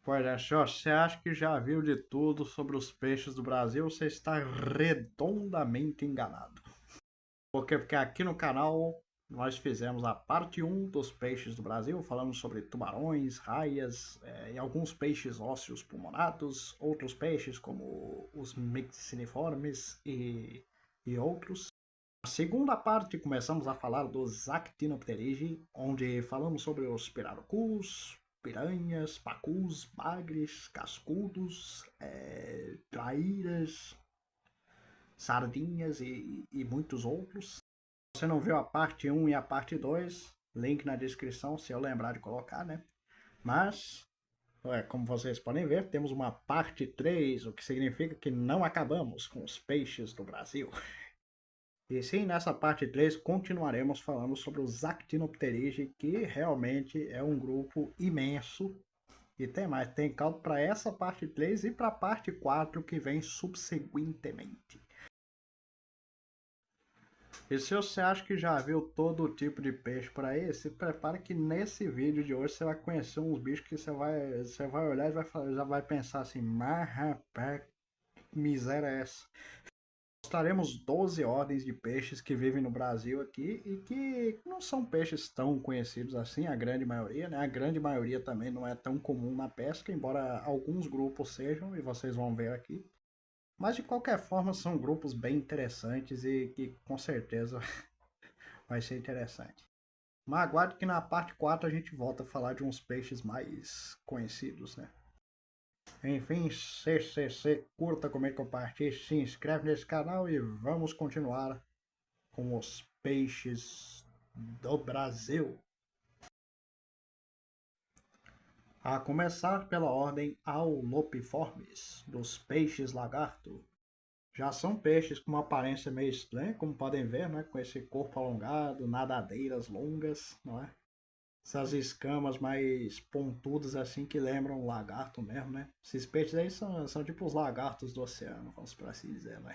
Pois é, senhor, você acha que já viu de tudo sobre os peixes do Brasil? Você está redondamente enganado. Por quê? Porque aqui no canal nós fizemos a parte um dos peixes do Brasil, falando sobre tubarões, raias e alguns peixes ósseos pulmonados, outros peixes como os mixiniformes e outros. Na segunda parte começamos a falar dos Actinopterigi, onde falamos sobre os pirarucus, piranhas, pacus, bagres, cascudos, traíras, sardinhas e muitos outros. Se você não viu a parte um e a parte 2, link na descrição se eu lembrar de colocar, né? Mas, como vocês podem ver, temos uma parte 3, o que significa que não acabamos com os peixes do Brasil. E sim, nessa parte 3 continuaremos falando sobre os Actinopterigi, que realmente é um grupo imenso. E tem mais, tem cálculo para essa parte 3 e para a parte 4 que vem subsequentemente. E se você acha que já viu todo tipo de peixe por aí, se prepare que nesse vídeo de hoje você vai conhecer uns bichos que você vai olhar e já vai pensar assim, mas rapaz, que miséria é essa? Mostraremos 12 ordens de peixes que vivem no Brasil aqui e que não são peixes tão conhecidos assim, a grande maioria, né? A grande maioria também não é tão comum na pesca, embora alguns grupos sejam, e vocês vão ver aqui. Mas de qualquer forma são grupos bem interessantes e que com certeza vai ser interessante. Mas aguarde que na parte 4 a gente volta a falar de uns peixes mais conhecidos, né? Enfim, curta, comente, compartilhe, se inscreve nesse canal e vamos continuar com os peixes do Brasil. A começar pela ordem Aulopiformes, dos peixes lagarto. Já são peixes com uma aparência meio estranha, como podem ver, né? Com esse corpo alongado, nadadeiras longas, não é? Essas escamas mais pontudas assim que lembram um lagarto mesmo, né? Esses peixes aí são tipo os lagartos do oceano, vamos por assim dizer, né?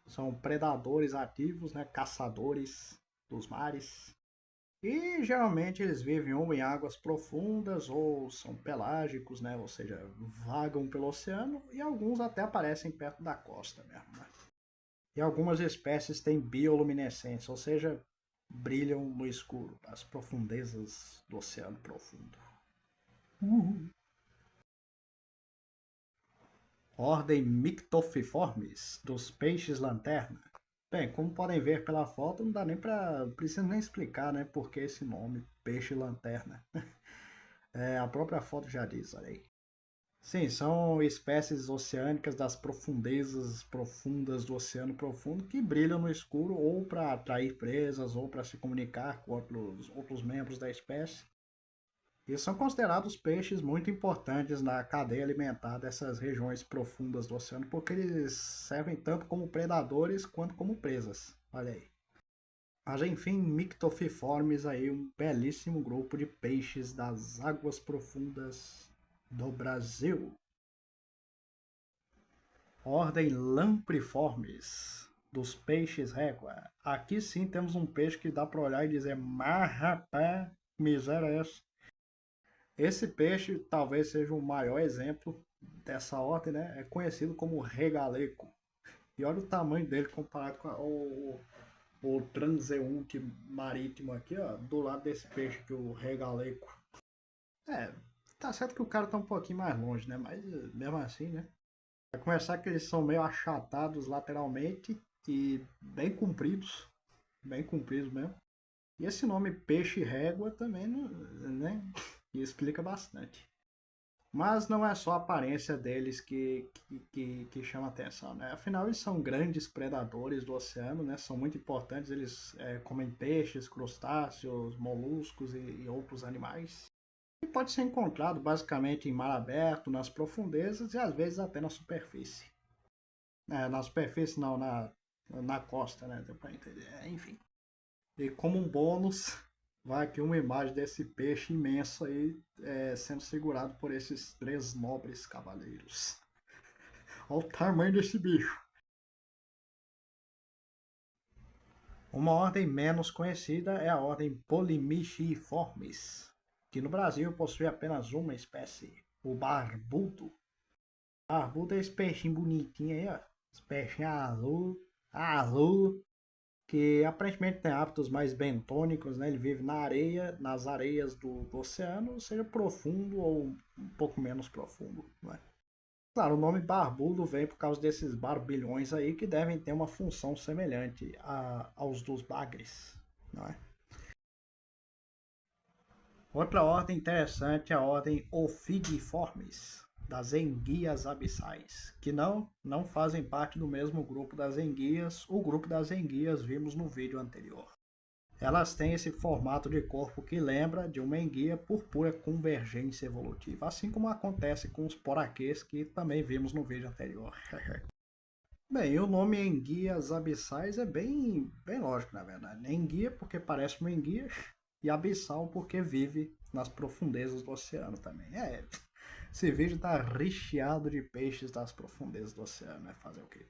São predadores ativos, né? Caçadores dos mares. E geralmente eles vivem ou em águas profundas ou são pelágicos, né? Ou seja, vagam pelo oceano e alguns até aparecem perto da costa mesmo, né? E algumas espécies têm bioluminescência, ou seja, brilham no escuro, nas profundezas do oceano profundo. Uhul. Ordem Mictophiformes, dos peixes lanterna. Bem, como podem ver pela foto, não dá nem para, precisa nem explicar, né, por que esse nome, peixe lanterna. A própria foto já diz, olha aí. Sim, são espécies oceânicas das profundezas profundas do oceano profundo que brilham no escuro ou para atrair presas ou para se comunicar com outros membros da espécie. E são considerados peixes muito importantes na cadeia alimentar dessas regiões profundas do oceano, porque eles servem tanto como predadores quanto como presas. Olha aí. Mas enfim, Mictophiformes aí, um belíssimo grupo de peixes das águas profundas do Brasil. Ordem Lampriformes, dos peixes régua. Aqui sim temos um peixe que dá para olhar e dizer, mas rapaz, miséria é essa? Esse peixe talvez seja o maior exemplo dessa ordem, né? É conhecido como regaleco. E olha o tamanho dele comparado com o transeunte marítimo aqui, ó, do lado desse peixe aqui, o regaleco. É, tá certo que o cara tá um pouquinho mais longe, né? Mas mesmo assim, né? Vai começar que eles são meio achatados lateralmente e bem compridos mesmo. E esse nome peixe-régua também, né? Explica bastante. Mas não é só a aparência deles que chama atenção, né? Afinal, eles são grandes predadores do oceano, né? São muito importantes, eles comem peixes, crustáceos, moluscos e outros animais. E pode ser encontrado basicamente em mar aberto, nas profundezas e às vezes até na superfície. Na superfície não, na costa, né? Deu pra entender. Enfim. E como um bônus, vai aqui uma imagem desse peixe imenso aí sendo segurado por esses três nobres cavaleiros. Olha o tamanho desse bicho. Uma ordem menos conhecida é a ordem Polymichiformes, que no Brasil possui apenas uma espécie. o barbudo. Barbudo é esse peixinho bonitinho aí, ó. Esse peixinho azul, que aparentemente tem hábitos mais bentônicos, né? Ele vive na areia, nas areias do oceano, seja profundo ou um pouco menos profundo, né? Claro, o nome barbudo vem por causa desses barbilhões aí que devem ter uma função semelhante aos dos bagres, não é? Outra ordem interessante é a ordem Ophidiiformes, das enguias abissais, que não fazem parte do mesmo grupo das enguias. O grupo das enguias vimos no vídeo anterior. Elas têm esse formato de corpo que lembra de uma enguia por pura convergência evolutiva, assim como acontece com os poraquês que também vimos no vídeo anterior. Bem, o nome enguias abissais é bem lógico, na verdade. Enguia porque parece uma enguia e abissal porque vive nas profundezas do oceano também. Esse vídeo tá recheado de peixes das profundezas do oceano, né? Fazer o quê?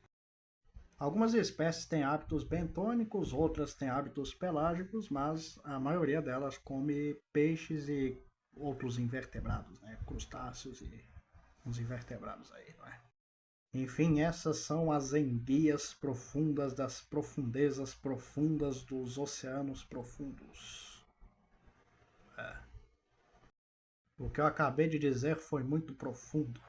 Algumas espécies têm hábitos bentônicos, outras têm hábitos pelágicos, mas a maioria delas come peixes e outros invertebrados, né? Crustáceos e uns invertebrados aí, não é? Enfim, essas são as enguias profundas das profundezas profundas dos oceanos profundos. O que eu acabei de dizer foi muito profundo.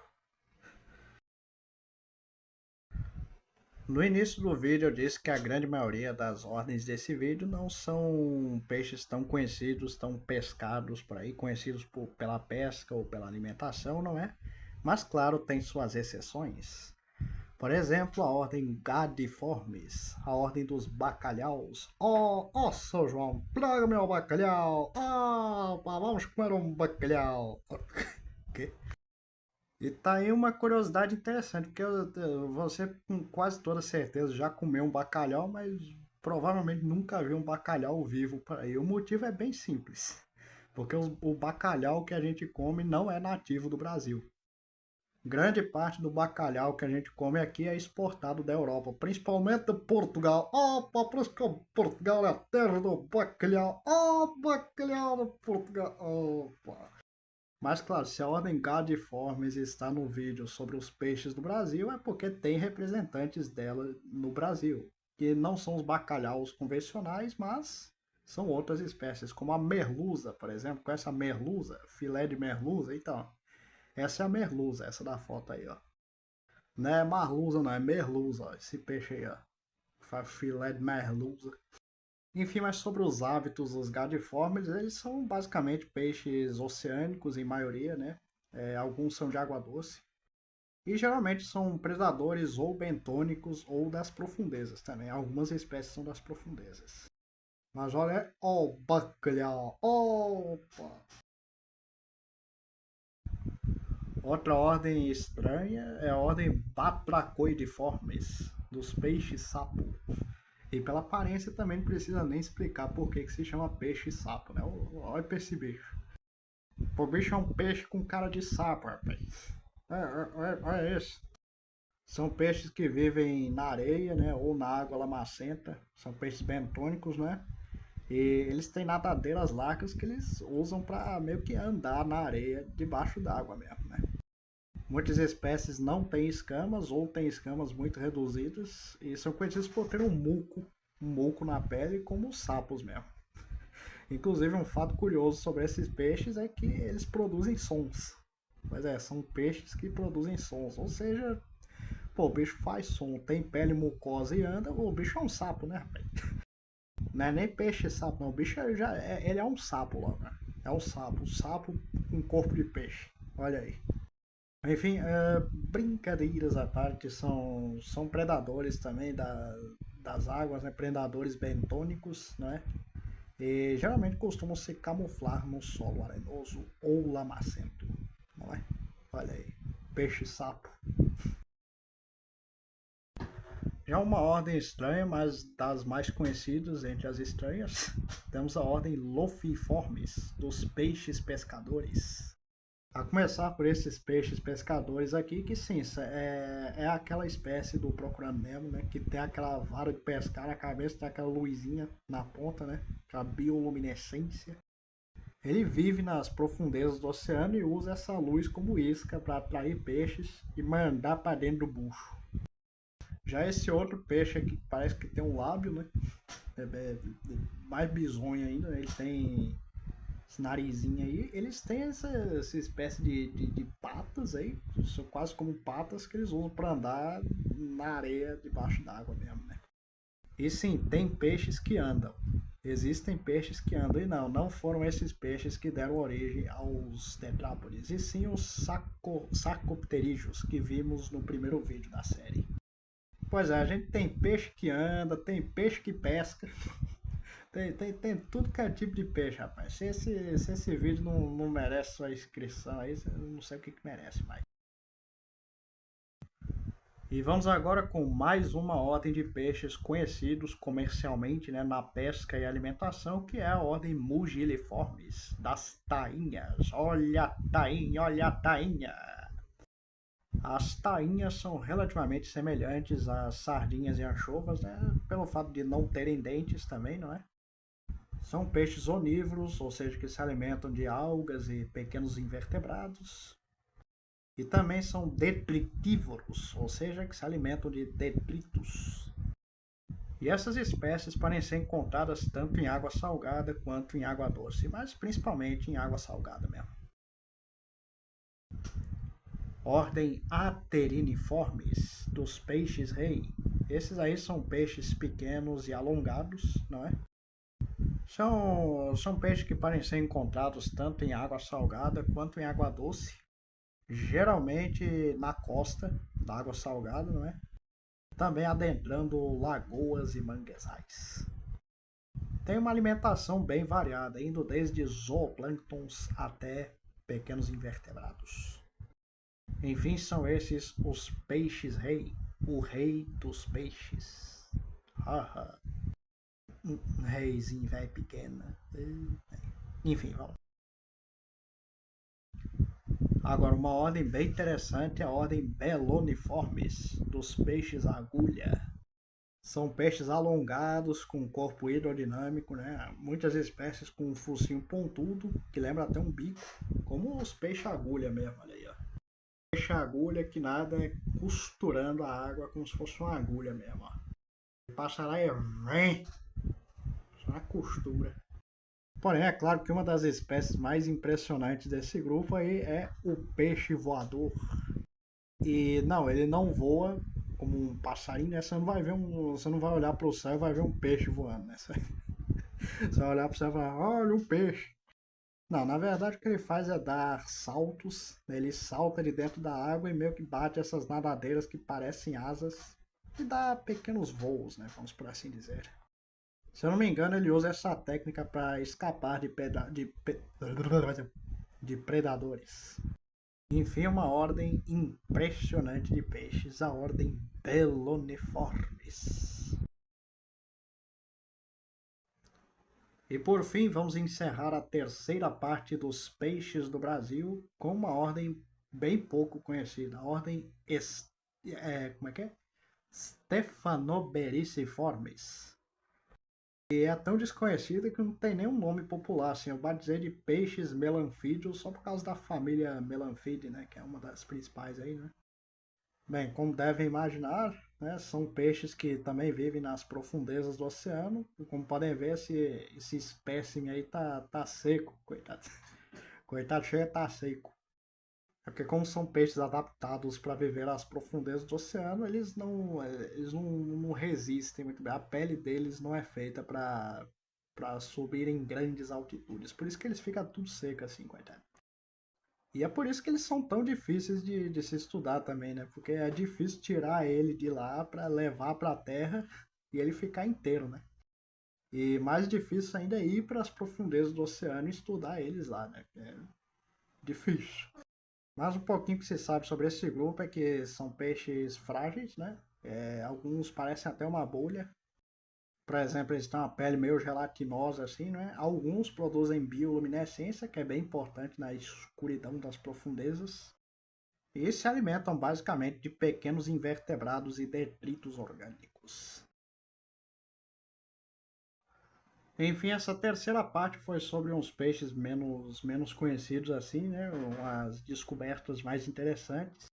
No início do vídeo eu disse que a grande maioria das ordens desse vídeo não são peixes tão conhecidos, tão pescados por aí, conhecidos pela pesca ou pela alimentação, não é? Mas claro, tem suas exceções. Por exemplo, a ordem Gadiformes, a ordem dos bacalhaus. Seu João, traga meu bacalhau. Vamos comer um bacalhau. Que? E tá aí uma curiosidade interessante, porque você com quase toda certeza já comeu um bacalhau, mas provavelmente nunca viu um bacalhau vivo por aí. O motivo é bem simples, porque o bacalhau que a gente come não é nativo do Brasil. Grande parte do bacalhau que a gente come aqui é exportado da Europa, principalmente de Portugal. Por isso que Portugal é a terra do bacalhau. Bacalhau de Portugal. Opa. Mas claro, se a ordem Gadiformes está no vídeo sobre os peixes do Brasil, é porque tem representantes dela no Brasil, que não são os bacalhaus convencionais, mas são outras espécies, como a merluza, por exemplo. Conhece a merluza? Filé de merluza? Então, essa é a merluza, essa da foto aí, ó. Não é marluza, não, é merluza, ó. Esse peixe aí, ó. Faz filé de merluza. Enfim, mas sobre os hábitos dos gadiformes, eles são basicamente peixes oceânicos em maioria, né? Alguns são de água doce. E geralmente são predadores ou bentônicos ou das profundezas também. Algumas espécies são das profundezas. Mas olha, ó, o bacalhau, opa! Outra ordem estranha é a ordem Batracoidiformes, dos peixes-sapo. E pela aparência também não precisa nem explicar por que se chama peixe-sapo, né? Olha pra esse bicho. O bicho é um peixe com cara de sapo, rapaz. Olha esse. São peixes que vivem na areia, né? Ou na água lamacenta. São peixes bentônicos, né? E eles têm nadadeiras largas que eles usam para meio que andar na areia debaixo d'água mesmo, né? Muitas espécies não têm escamas ou têm escamas muito reduzidas e são conhecidos por ter um muco na pele, como os sapos mesmo. Inclusive, um fato curioso sobre esses peixes é que eles produzem sons. Mas são peixes que produzem sons, ou seja, pô, o bicho faz som, tem pele mucosa e anda, o bicho é um sapo, né, rapaz? Não é nem peixe sapo, não, o bicho ele é um sapo logo, né? É um sapo com corpo de peixe, olha aí. Enfim, brincadeiras à parte, são predadores também das águas, né? Predadores bentônicos, né? E geralmente costumam se camuflar no solo arenoso ou lamacento, não é? Olha aí, peixe-sapo. Já uma ordem estranha, mas das mais conhecidas entre as estranhas, temos a ordem Lophiiformes, dos peixes pescadores. A começar por esses peixes pescadores aqui, que sim, é aquela espécie do Procurando Nemo, né? Que tem aquela vara de pescar na cabeça, tem aquela luzinha na ponta, né? Aquela bioluminescência. Ele vive nas profundezas do oceano e usa essa luz como isca para atrair peixes e mandar para dentro do bucho. Já esse outro peixe aqui que parece que tem um lábio, né? É mais bizonho ainda, né? Ele tem esse narizinho aí. Eles têm essa espécie de patas aí, são quase como patas que eles usam para andar na areia debaixo d'água mesmo, né? E sim, tem peixes que andam. Existem peixes que andam e não foram esses peixes que deram origem aos tetrápodes, e sim os sarcopterídeos que vimos no primeiro vídeo da série. Pois é, a gente tem peixe que anda, tem peixe que pesca, tem tudo que é tipo de peixe, rapaz. Se esse vídeo não merece sua inscrição aí, eu não sei o que merece mais. E vamos agora com mais uma ordem de peixes conhecidos comercialmente, né, na pesca e alimentação, que é a ordem Mugiliformes, das tainhas. Olha a tainha, olha a tainha! As tainhas são relativamente semelhantes às sardinhas e anchovas, né, pelo fato de não terem dentes também, não é? São peixes onívoros, ou seja, que se alimentam de algas e pequenos invertebrados. E também são detritívoros, ou seja, que se alimentam de detritos. E essas espécies podem ser encontradas tanto em água salgada quanto em água doce, mas principalmente em água salgada mesmo. Ordem Ateriniformes, dos peixes-rei. Esses aí são peixes pequenos e alongados, não é? São peixes que podem ser encontrados tanto em água salgada quanto em água doce, geralmente na costa da água salgada, não é? Também adentrando lagoas e manguezais. Tem uma alimentação bem variada, indo desde zooplânctons até pequenos invertebrados. Enfim, são esses os peixes-rei, o rei dos peixes. Haha. Reizinho, velho pequena. Enfim, vamos. Agora, uma ordem bem interessante é a ordem Beloniformes, dos peixes-agulha. São peixes alongados, com corpo hidrodinâmico, né? Muitas espécies com um focinho pontudo, que lembra até um bico, como os peixes-agulha mesmo, olha aí, ó. Peixe-agulha que nada costurando a água como se fosse uma agulha mesmo, ó. Passará e vem, só na costura. Porém, é claro que uma das espécies mais impressionantes desse grupo aí é o peixe voador. E não, ele não voa como um passarinho, né? Você não vai olhar para o céu e vai ver um peixe voando, né? Você vai olhar para o céu e falar, olha um peixe. Não, na verdade o que ele faz é dar saltos, né? Ele salta de dentro da água e meio que bate essas nadadeiras que parecem asas e dá pequenos voos, né? Vamos por assim dizer. Se eu não me engano, ele usa essa técnica para escapar de predadores. Enfim, uma ordem impressionante de peixes, a ordem Beloniformes. E por fim, vamos encerrar a terceira parte dos peixes do Brasil com uma ordem bem pouco conhecida, a ordem como é que é? Stephanoberissiformes. E é tão desconhecida que não tem nenhum nome popular, assim, eu batizei de peixes melanfídeos só por causa da família Melanfide, né, que é uma das principais aí, né. Bem, como devem imaginar, né, são peixes que também vivem nas profundezas do oceano, e como podem ver, esse espécime aí tá seco, coitado. Coitado, chega tá seco. É porque como são peixes adaptados para viver às profundezas do oceano, eles não resistem muito bem. A pele deles não é feita para subir em grandes altitudes. Por isso que eles ficam tudo seco assim, coitado. E é por isso que eles são tão difíceis de se estudar também, né? Porque é difícil tirar ele de lá para levar para a Terra e ele ficar inteiro, né? E mais difícil ainda é ir para as profundezas do oceano e estudar eles lá, né? É difícil. Mas um pouquinho que se sabe sobre esse grupo é que são peixes frágeis, né? Alguns parecem até uma bolha. Por exemplo, eles têm uma pele meio gelatinosa assim, né? Alguns produzem bioluminescência, que é bem importante na escuridão das profundezas. E se alimentam basicamente de pequenos invertebrados e detritos orgânicos. Enfim, essa terceira parte foi sobre uns peixes menos conhecidos assim, né? Umas descobertas mais interessantes.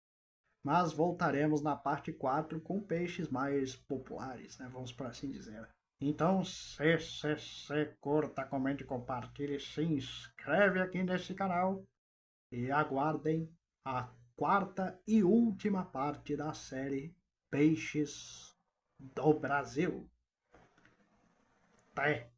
Mas voltaremos na parte 4 com peixes mais populares, né? Vamos por assim dizer. Então, se curta, comente, compartilhe, se inscreve aqui nesse canal e aguardem a quarta e última parte da série Peixes do Brasil. Até!